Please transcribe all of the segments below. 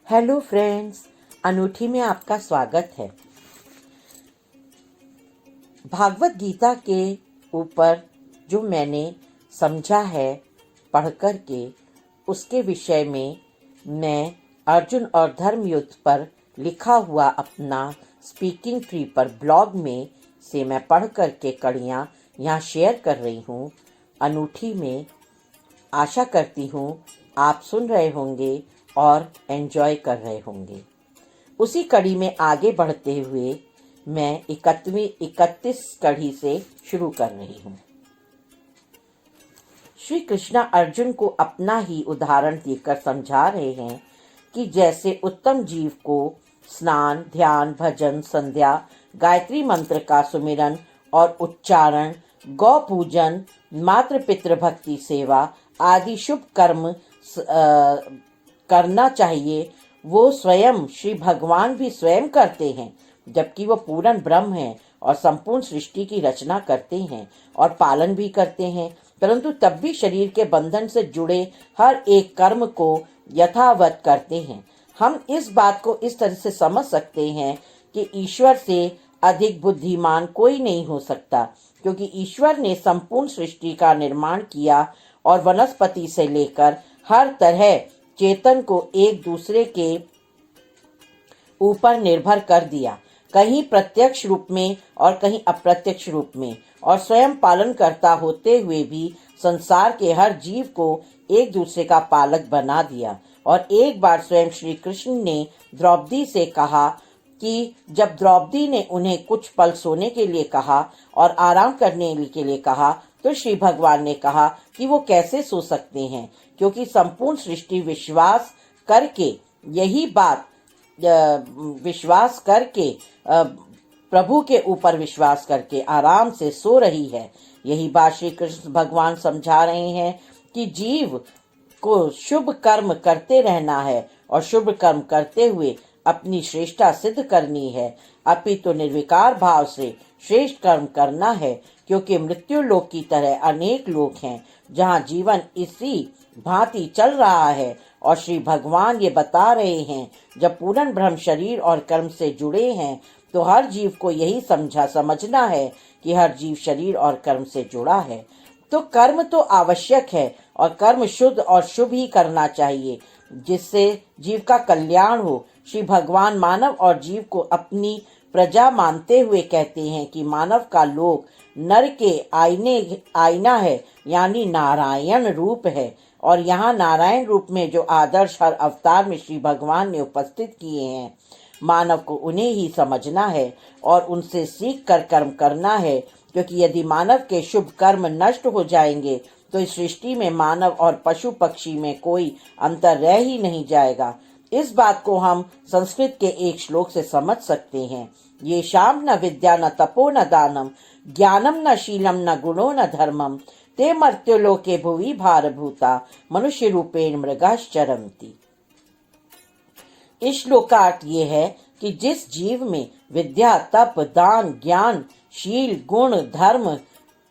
Hello friends, अनूठी में आपका स्वागत है। भागवत गीता के ऊपर जो मैंने समझा है पढ़ कर के, उसके विषय में मैं अर्जुन और धर्म युद्ध पर लिखा हुआ अपना स्पीकिंग ट्री पर ब्लॉग में से मैं पढ़ कर के कड़ियाँ यहाँ शेयर कर रही हूँ अनूठी में। आशा करती हूँ आप सुन रहे होंगे और एंजॉय कर रहे होंगे। उसी कड़ी में आगे बढ़ते हुए मैं 31 कड़ी से शुरू कर रही हूँ। श्री कृष्णा अर्जुन को अपना ही उदाहरण देकर समझा रहे हैं कि जैसे उत्तम जीव को स्नान, ध्यान, भजन, संध्या, गायत्री मंत्र का सुमिरन और उच्चारण, गौ पूजन, मातृ पितृ भक्ति सेवा आदि शुभ कर्म करना चाहिए, वो स्वयं श्री भगवान भी स्वयं करते हैं, जबकि वो पूर्ण ब्रह्म हैं और संपूर्ण सृष्टि की रचना करते हैं और पालन भी करते हैं, परंतु तब भी शरीर के बंधन से जुड़े हर एक कर्म को यथावत करते हैं। हम इस बात को इस तरह से समझ सकते हैं कि ईश्वर से अधिक बुद्धिमान कोई नहीं हो सकता, क्योंकि ईश्वर ने संपूर्ण सृष्टि का निर्माण किया और वनस्पति से लेकर हर तरह चेतन को एक दूसरे के ऊपर निर्भर कर दिया, कहीं प्रत्यक्ष रूप में और कहीं अप्रत्यक्ष रूप में, और स्वयं पालन करता होते हुए भी संसार के हर जीव को एक दूसरे का पालक बना दिया। और एक बार स्वयं श्री कृष्ण ने द्रौपदी से कहा कि जब द्रौपदी ने उन्हें कुछ पल सोने के लिए कहा और आराम करने के लिए कहा, तो श्री भगवान ने कहा कि वो कैसे सो सकते हैं, क्योंकि संपूर्ण सृष्टि विश्वास करके प्रभु के ऊपर विश्वास करके आराम से सो रही है। यही बात श्री कृष्ण भगवान समझा रहे हैं कि जीव को शुभ कर्म करते रहना है और शुभ कर्म करते हुए अपनी श्रेष्ठता सिद्ध करनी है, अपितु निर्विकार भाव से श्रेष्ठ कर्म करना है, क्योंकि मृत्यु लोक की तरह अनेक लोक हैं जहाँ जीवन इसी भांति चल रहा है। और श्री भगवान ये बता रहे हैं, जब पूर्ण ब्रह्म शरीर और कर्म से जुड़े हैं तो हर जीव को यही समझना है कि हर जीव शरीर और कर्म से जुड़ा है। तो कर्म तो आवश्यक है और कर्म शुद्ध और शुभ ही करना चाहिए, जिससे जीव का कल्याण हो। श्री भगवान मानव और जीव को अपनी प्रजा मानते हुए कहते हैं कि मानव का लोक नर के आईना है, यानी नारायण रूप है, और यहाँ नारायण रूप में जो आदर्श हर अवतार में श्री भगवान ने उपस्थित किए हैं, मानव को उन्हें ही समझना है और उनसे सीख कर कर्म करना है, क्योंकि यदि मानव के शुभ कर्म नष्ट हो जाएंगे तो इस सृष्टि में मानव और पशु पक्षी में कोई अंतर रह ही नहीं जाएगा। इस बात को हम संस्कृत के एक श्लोक से समझ सकते हैं। ये शाम न विद्या न तपो न दानम, ज्ञानम न शीलम न गुणो न धर्मम, ते मर्त्योलोके भुवि भारभूता, मनुष्य रूपेण मृगाश्चरन्ति। इस श्लोक का अर्थ ये है कि जिस जीव में विद्या, तप, दान, ज्ञान, शील, गुण, धर्म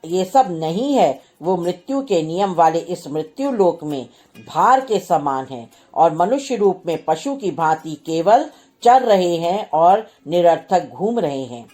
ये सब नहीं है, वो मृत्यु के नियम वाले इस मृत्यु लोक में भार के समान है और मनुष्य रूप में पशु की भांति केवल चल रहे हैं और निरर्थक घूम रहे हैं।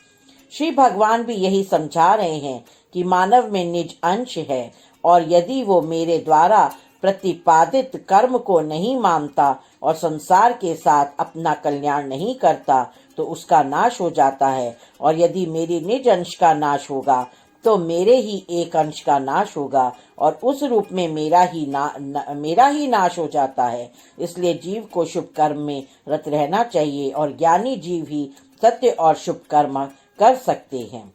श्री भगवान भी यही समझा रहे हैं कि मानव में निज अंश है, और यदि वो मेरे द्वारा प्रतिपादित कर्म को नहीं मानता और संसार के साथ अपना कल्याण नहीं करता तो उसका नाश हो जाता है, और यदि मेरी निज अंश का नाश होगा तो मेरे ही एक अंश का नाश होगा, और उस रूप में मेरा ही नाश हो जाता है। इसलिए जीव को शुभ कर्म में रत रहना चाहिए और ज्ञानी जीव ही सत्य और शुभ कर्म कर सकते हैं।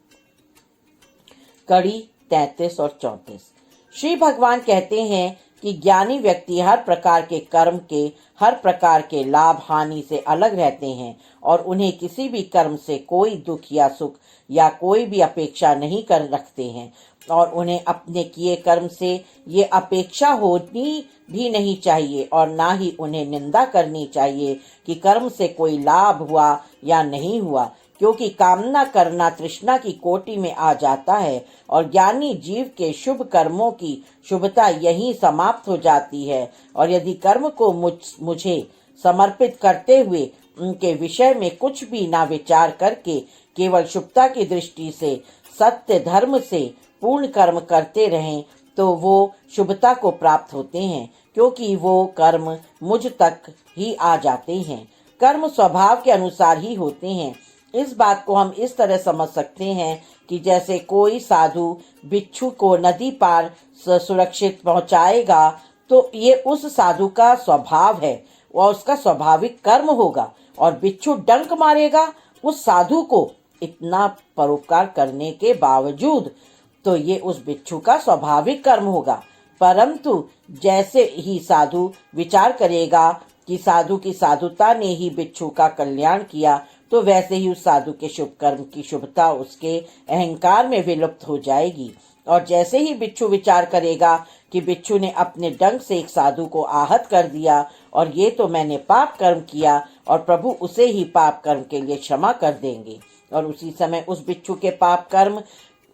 कड़ी 33 और 34। श्री भगवान कहते हैं कि ज्ञानी व्यक्ति हर प्रकार के कर्म के हर प्रकार के लाभ हानि से अलग रहते हैं और उन्हें किसी भी कर्म से कोई दुख या सुख या कोई भी अपेक्षा नहीं कर रखते हैं, और उन्हें अपने किए कर्म से ये अपेक्षा होनी भी नहीं चाहिए और ना ही उन्हें निंदा करनी चाहिए कि कर्म से कोई लाभ हुआ या नहीं हुआ, क्योंकि कामना करना तृष्णा की कोटि में आ जाता है और ज्ञानी जीव के शुभ कर्मों की शुभता यहीं समाप्त हो जाती है। और यदि कर्म को मुझे समर्पित करते हुए उनके विषय में कुछ भी ना विचार करके केवल शुभता की दृष्टि से सत्य धर्म से पूर्ण कर्म करते रहें तो वो शुभता को प्राप्त होते हैं, क्योंकि वो कर्म मुझ तक ही आ जाते हैं। कर्म स्वभाव के अनुसार ही होते हैं। इस बात को हम इस तरह समझ सकते हैं कि जैसे कोई साधु बिच्छू को नदी पार सुरक्षित पहुंचाएगा तो ये उस साधु का स्वभाव है और उसका स्वाभाविक कर्म होगा, और बिच्छू डंक मारेगा उस साधु को इतना परोपकार करने के बावजूद, तो ये उस बिच्छू का स्वाभाविक कर्म होगा। परंतु जैसे ही साधु विचार करेगा कि साधु की साधुता ने ही बिच्छू का कल्याण किया, तो वैसे ही उस साधु के शुभ कर्म की शुभता उसके अहंकार में विलुप्त हो जाएगी। और जैसे ही बिच्छू विचार करेगा कि बिच्छू ने अपने डंक से एक साधु को आहत कर दिया और ये तो मैंने पाप कर्म किया, और प्रभु उसे ही पाप कर्म के लिए क्षमा कर देंगे, और उसी समय उस बिच्छू के पाप कर्म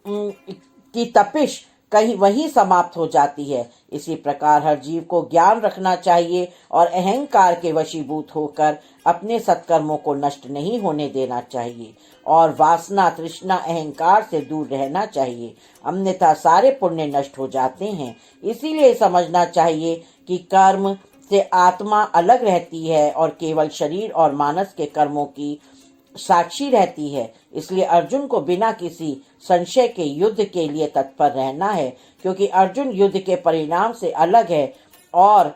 की तपिश कहीं वहीं समाप्त हो जाती है। इसी प्रकार हर जीव को ज्ञान रखना चाहिए और अहंकार के वशीभूत होकर अपने सत्कर्मों को नष्ट नहीं होने देना चाहिए, और वासना तृष्णा अहंकार से दूर रहना चाहिए, अन्यथा सारे पुण्य नष्ट हो जाते हैं। इसीलिए समझना चाहिए कि कर्म से आत्मा अलग रहती है और केवल शरीर और मानस के कर्मों की साक्षी रहती है। इसलिए अर्जुन को बिना किसी संशय के युद्ध के लिए तत्पर रहना है, क्योंकि अर्जुन युद्ध के परिणाम से अलग है और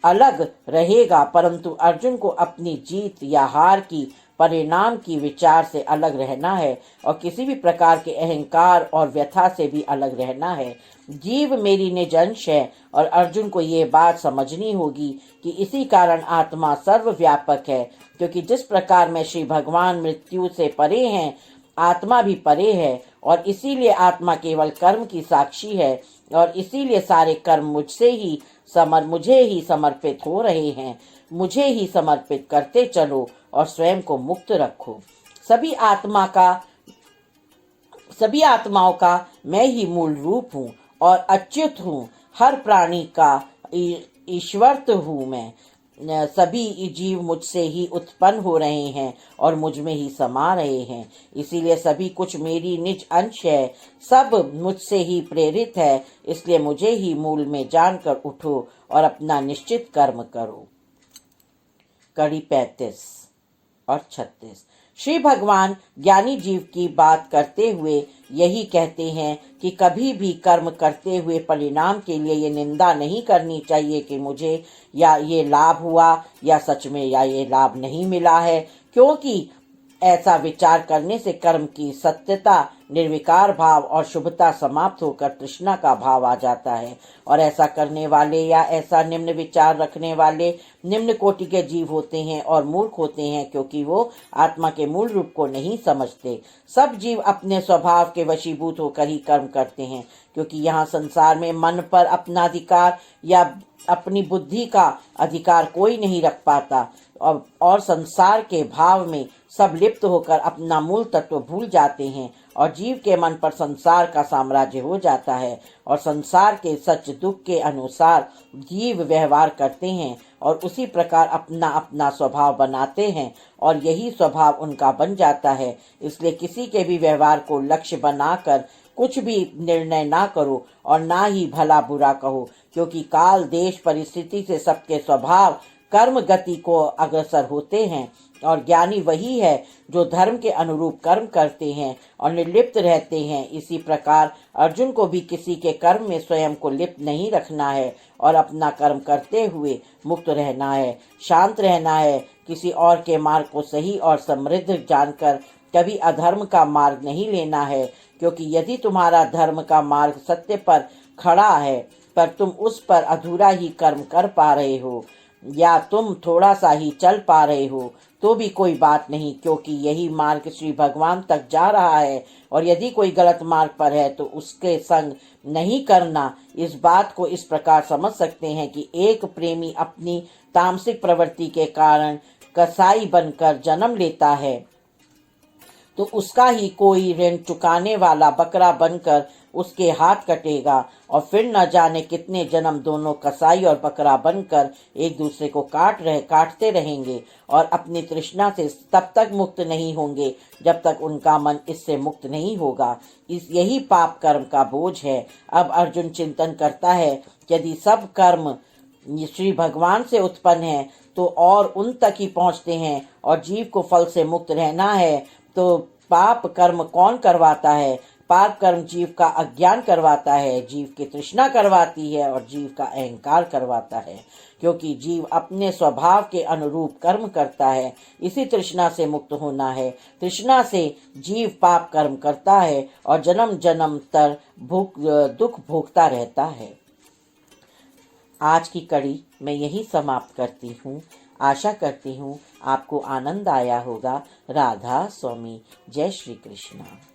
अलग रहेगा, परंतु अर्जुन को अपनी जीत या हार की परिणाम की विचार से अलग रहना है और किसी भी प्रकार के अहंकार और व्यथा से भी अलग रहना है। जीव मेरी निज अंश है और अर्जुन को ये बात समझनी होगी कि इसी कारण आत्मा सर्वव्यापक है, क्योंकि जिस प्रकार में श्री भगवान मृत्यु से परे हैं, आत्मा भी परे है, और इसीलिए आत्मा केवल कर्म की साक्षी है, और इसीलिए सारे कर्म मुझे ही समर्पित हो रहे हैं। मुझे ही समर्पित करते चलो और स्वयं को मुक्त रखो। सभी आत्माओं का मैं ही मूल रूप हूँ और अच्युत हूँ। हर प्राणी का ईश्वर हूँ मैं। सभी जीव मुझसे ही उत्पन्न हो रहे हैं और मुझ में ही समा रहे हैं, इसीलिए सभी कुछ मेरी निज अंश है, सब मुझसे ही प्रेरित है। इसलिए मुझे ही मूल में जानकर उठो और अपना निश्चित कर्म करो। कड़ी 35 और 36। श्री भगवान ज्ञानी जीव की बात करते हुए यही कहते हैं कि कभी भी कर्म करते हुए परिणाम के लिए ये निंदा नहीं करनी चाहिए कि मुझे या ये लाभ हुआ या सच में या ये लाभ नहीं मिला है, क्योंकि ऐसा विचार करने से कर्म की सत्यता, निर्विकार भाव और शुभता समाप्त होकर तृष्णा का भाव आ जाता है, और ऐसा करने वाले या ऐसा निम्न विचार रखने वाले निम्न कोटि के जीव होते हैं और मूर्ख होते हैं, क्योंकि वो आत्मा के मूल रूप को नहीं समझते। सब जीव अपने स्वभाव के वशीभूत होकर ही कर्म करते हैं, क्योंकि यहाँ संसार में मन पर अपना अधिकार या अपनी बुद्धि का अधिकार कोई नहीं रख पाता, और संसार के भाव में सब लिप्त होकर अपना मूल तत्व भूल जाते हैं, और जीव के मन पर संसार का साम्राज्य हो जाता है, और संसार के सच दुख के अनुसार जीव व्यवहार करते हैं और उसी प्रकार अपना अपना स्वभाव बनाते हैं, और यही स्वभाव उनका बन जाता है। इसलिए किसी के भी व्यवहार को लक्ष्य बनाकर कुछ भी निर्णय ना करो और ना ही भला बुरा कहो, क्योंकि काल देश परिस्थिति से सबके स्वभाव कर्म गति को अग्रसर होते हैं, और ज्ञानी वही है जो धर्म के अनुरूप कर्म करते हैं और निर्लिप्त रहते हैं। इसी प्रकार अर्जुन को भी किसी के कर्म में स्वयं को लिप्त नहीं रखना है और अपना कर्म करते हुए मुक्त रहना है, शांत रहना है। किसी और के मार्ग को सही और समृद्ध जानकर कभी अधर्म का मार्ग नहीं लेना है, क्योंकि यदि तुम्हारा धर्म का मार्ग सत्य पर खड़ा है पर तुम उस पर अधूरा ही कर्म कर पा रहे हो या तुम थोड़ा सा ही चल पा रहे हो तो भी कोई बात नहीं, क्योंकि यही मार्ग श्री भगवान तक जा रहा है। और यदि कोई गलत मार्ग पर है तो उसके संग नहीं करना। इस बात को इस प्रकार समझ सकते हैं कि एक प्रेमी अपनी तामसिक प्रवृत्ति के कारण कसाई बनकर जन्म लेता है तो उसका ही कोई ऋण चुकाने वाला बकरा बनकर उसके हाथ कटेगा और फिर न जाने कितने जन्म दोनों कसाई और बकरा बनकर एक दूसरे को काटते रहेंगे और अपनी तृष्णा से तब तक मुक्त नहीं होंगे जब तक उनका मन इससे मुक्त नहीं होगा। यही पाप कर्म का बोझ है। अब अर्जुन चिंतन करता है, यदि सब कर्म श्री भगवान से उत्पन्न है तो और उन तक ही पहुंचते हैं और जीव को फल से मुक्त रहना है तो पाप कर्म कौन करवाता है? पाप कर्म जीव का अज्ञान करवाता है, जीव की तृष्णा करवाती है और जीव का अहंकार करवाता है। क्योंकि जीव अपने स्वभाव के अनुरूप कर्म करता है, इसी तृष्णा से मुक्त होना है। तृष्णा से जीव पाप कर्म करता है और जन्म जन्म तर दुख भोगता रहता है। आज की कड़ी मैं यही समाप्त करती हूँ। आशा करती हूँ आपको आनंद आया होगा। राधा स्वामी। जय श्री कृष्ण।